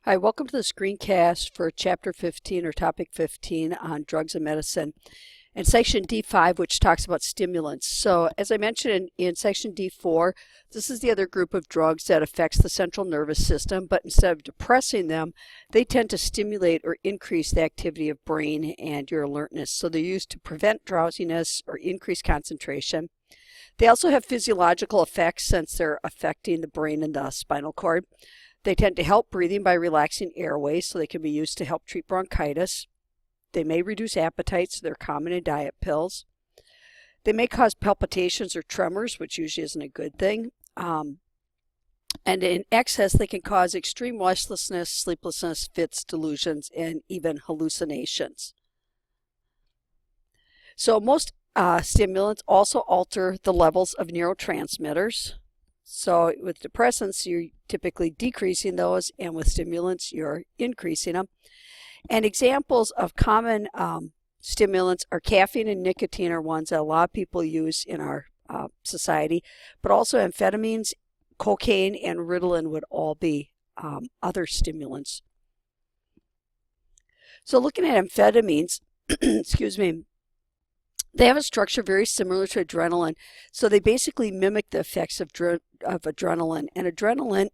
Hi, welcome to the screencast for Chapter 15 or Topic 15 on drugs and medicine and Section D5, which talks about stimulants. So as I mentioned in Section D4, this is the other group of drugs that affects the central nervous system, but instead of depressing them, they tend to stimulate or increase the activity of brain and your alertness. So they're used to prevent drowsiness or increase concentration. They also have physiological effects since they're affecting the brain and the spinal cord. They tend to help breathing by relaxing airways, so they can be used to help treat bronchitis. They may reduce appetite, so they're common in diet pills. They may cause palpitations or tremors, which usually isn't a good thing. And in excess, they can cause extreme restlessness, sleeplessness, fits, delusions, and even hallucinations. So most stimulants also alter the levels of neurotransmitters. So with depressants, you're typically decreasing those, and with stimulants, you're increasing them. And examples of common stimulants are caffeine and nicotine are ones that a lot of people use in our society, but also amphetamines, cocaine, and Ritalin would all be other stimulants. So looking at amphetamines, excuse me, they have a structure very similar to adrenaline, so they basically mimic the effects of adrenaline. And adrenaline,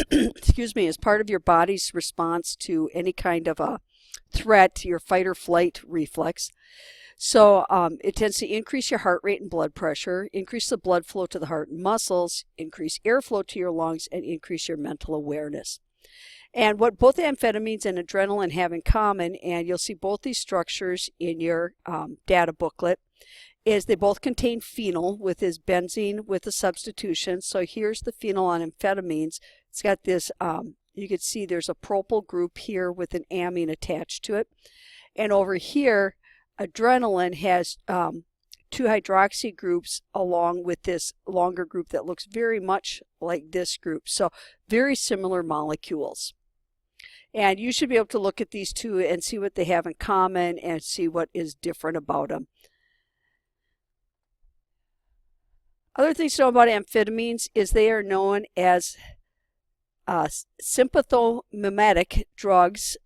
excuse me, is part of your body's response to any kind of a threat, your fight or flight reflex. So it tends to increase your heart rate and blood pressure, increase the blood flow to the heart and muscles, increase airflow to your lungs, and increase your mental awareness. And what both amphetamines and adrenaline have in common, and you'll see both these structures in your data booklet, is they both contain phenol, with this benzene with the substitution. So here's the phenol on amphetamines. It's got this, you can see there's a propyl group here with an amine attached to it. And over here, adrenaline has two hydroxy groups along with this longer group that looks very much like this group. So very similar molecules. And you should be able to look at these two and see what they have in common and see what is different about them. Other things to know about amphetamines is they are known as sympathomimetic drugs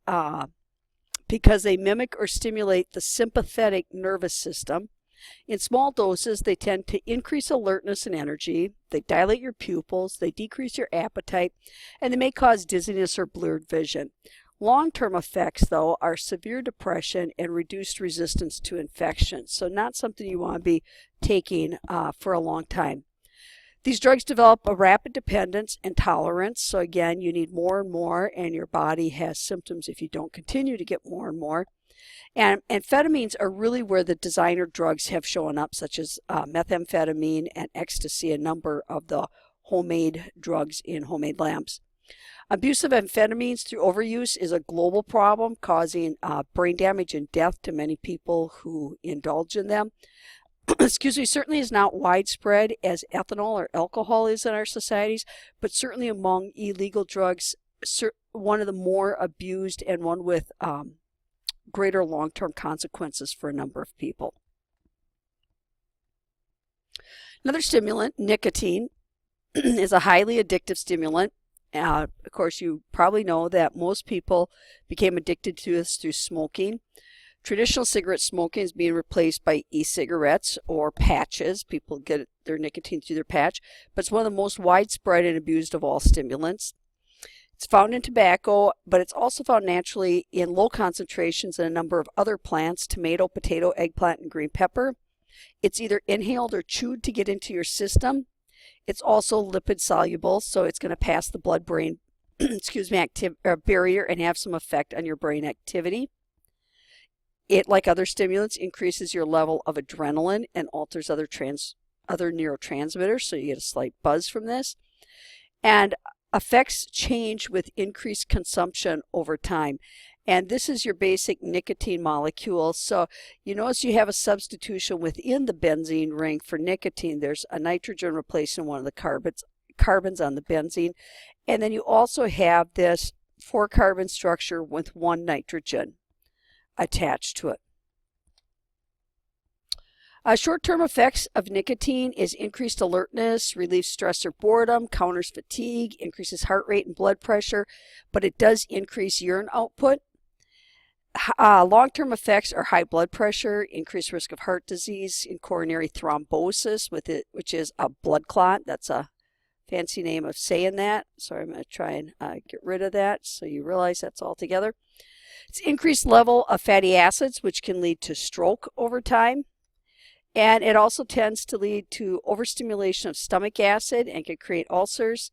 because they mimic or stimulate the sympathetic nervous system. In small doses, they tend to increase alertness and energy. They dilate your pupils, they decrease your appetite, and they may cause dizziness or blurred vision. Long-term effects, though, are severe depression and reduced resistance to infection. So not something you want to be taking for a long time. These drugs develop a rapid dependence and tolerance. So again, you need more and more, and your body has symptoms if you don't continue to get more and more. And amphetamines are really where the designer drugs have shown up, such as methamphetamine and ecstasy, a number of the homemade drugs in homemade labs. Abuse of amphetamines through overuse is a global problem, causing brain damage and death to many people who indulge in them. Excuse me, certainly is not widespread as ethanol or alcohol is in our societies, but certainly among illegal drugs, one of the more abused and one with greater long-term consequences for a number of people. Another stimulant, nicotine, is a highly addictive stimulant. Of course, you probably know that most people became addicted to this through smoking. Traditional cigarette smoking is being replaced by e-cigarettes or patches. People get their nicotine through their patch, but it's one of the most widespread and abused of all stimulants. It's found in tobacco, but it's also found naturally in low concentrations in a number of other plants: tomato, potato, eggplant, and green pepper. It's either inhaled or chewed to get into your system. It's also lipid soluble, so it's going to pass the blood-brain excuse me, barrier and have some effect on your brain activity. It, like other stimulants, increases your level of adrenaline and alters other neurotransmitters, so you get a slight buzz from this. And effects change with increased consumption over time. And this is your basic nicotine molecule. So you notice you have a substitution within the benzene ring for nicotine. There's a nitrogen replacing one of the carbons on the benzene. And then you also have this 4-carbon structure with 1 nitrogen attached to it. Short-term effects of nicotine is increased alertness, relieves stress or boredom, counters fatigue, increases heart rate and blood pressure, but it does increase urine output. Long-term effects are high blood pressure, increased risk of heart disease, and coronary thrombosis, which is a blood clot. That's a fancy name of saying that. So I'm going to try and get rid of that so you realize that's all together. It's increased level of fatty acids, which can lead to stroke over time. And it also tends to lead to overstimulation of stomach acid and can create ulcers.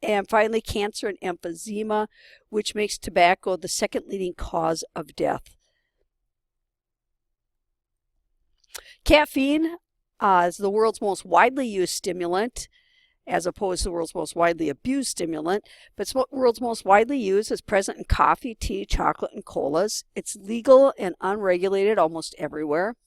And finally, cancer and emphysema, which makes tobacco the second leading cause of death. Caffeine is the world's most widely used stimulant, as opposed to the world's most widely abused stimulant, but it's what world's most widely used. Is present in coffee, tea, chocolate, and colas. It's legal and unregulated almost everywhere.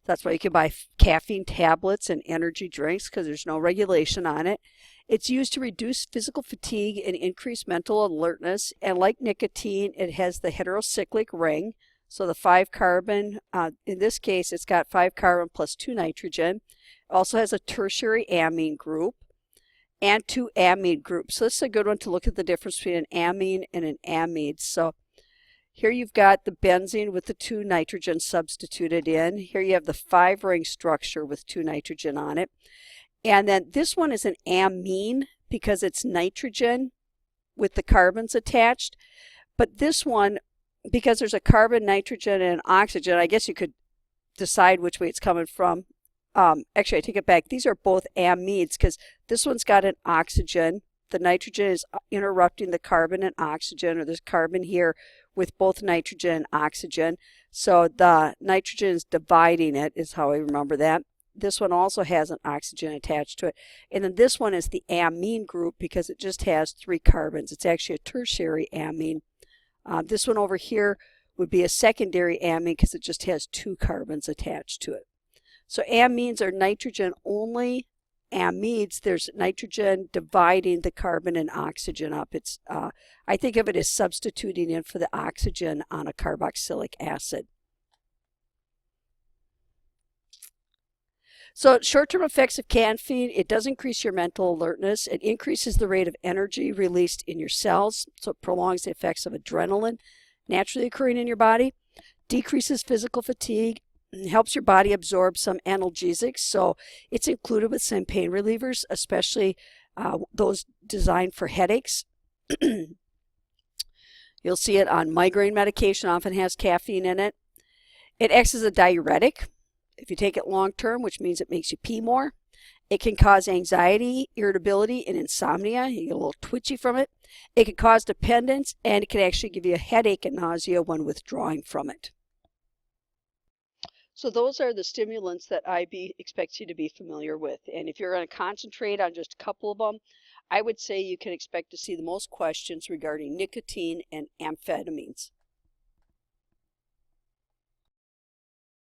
That's why you can buy caffeine tablets and energy drinks, because there's no regulation on it. It's used to reduce physical fatigue and increase mental alertness. And like nicotine, it has the heterocyclic ring. So the 5-carbon, in this case, it's got 5 carbon plus 2 nitrogen. It also has a tertiary amine group and 2 amide groups. So this is a good one to look at the difference between an amine and an amide. So here you've got the benzene with the 2 nitrogen substituted in. Here you have the 5-ring structure with 2 nitrogen on it. And then this one is an amine because it's nitrogen with the carbons attached. But this one, because there's a carbon, nitrogen, and an oxygen, I guess you could decide which way it's coming from. Actually, I take it back. These are both amides because this one's got an oxygen. The nitrogen is interrupting the carbon and oxygen, or there's carbon here with both nitrogen and oxygen. So the nitrogen is dividing it, is how I remember that. This one also has an oxygen attached to it. And then this one is the amine group because it just has 3 carbons. It's actually a tertiary amine. This one over here would be a secondary amine because it just has 2 carbons attached to it. So amines are nitrogen only. Amides, there's nitrogen dividing the carbon and oxygen up. It's I think of it as substituting in for the oxygen on a carboxylic acid. So short-term effects of caffeine, it does increase your mental alertness. It increases the rate of energy released in your cells, so it prolongs the effects of adrenaline naturally occurring in your body, decreases physical fatigue, helps your body absorb some analgesics. So it's included with some pain relievers, especially those designed for headaches. You'll see it on migraine medication, often has caffeine in it. It acts as a diuretic if you take it long term, which means it makes you pee more. It can cause anxiety, irritability, and insomnia. You get a little twitchy from it. It can cause dependence, and it can actually give you a headache and nausea when withdrawing from it. So those are the stimulants that I expect you to be familiar with. And if you're going to concentrate on just a couple of them, I would say you can expect to see the most questions regarding nicotine and amphetamines.